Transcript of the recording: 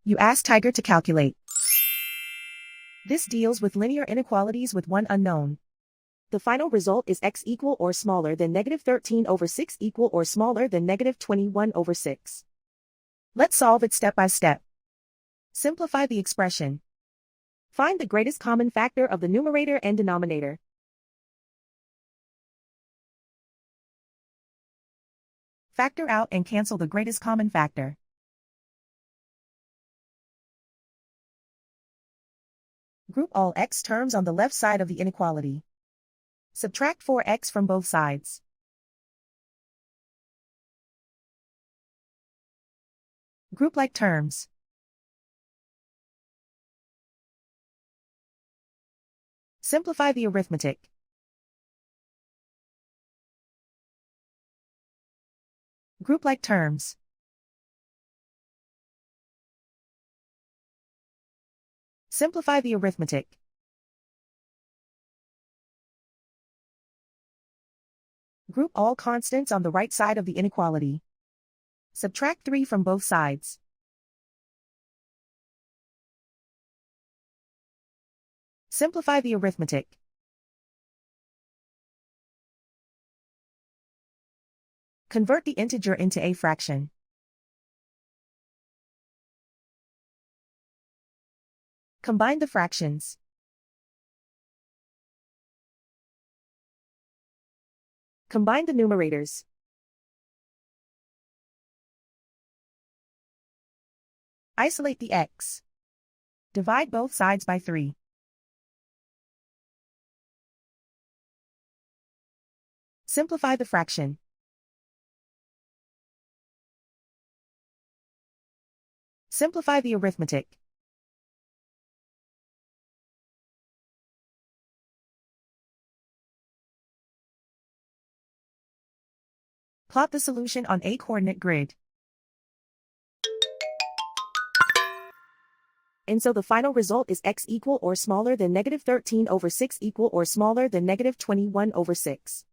You ask Tiger to calculate. This deals with linear inequalities with one unknown. The final result is x equal or smaller than -13/6 equal or smaller than -21/6. Let's solve it step by step. Simplify the expression. Find the greatest common factor of the numerator and denominator. Factor out and cancel the greatest common factor. Group all x terms on the left side of the inequality. Subtract 4x from both sides. Group like terms. Simplify the arithmetic. Group like terms. Simplify the arithmetic. Group all constants on the right side of the inequality. Subtract 3 from both sides. Simplify the arithmetic. Convert the integer into a fraction. Combine the fractions. Combine the numerators. Isolate the x. Divide both sides by 3. Simplify the fraction. Simplify the arithmetic. Plot the solution on a coordinate grid. And so the final result is x equal or smaller than -13/6 equal or smaller than -21/6.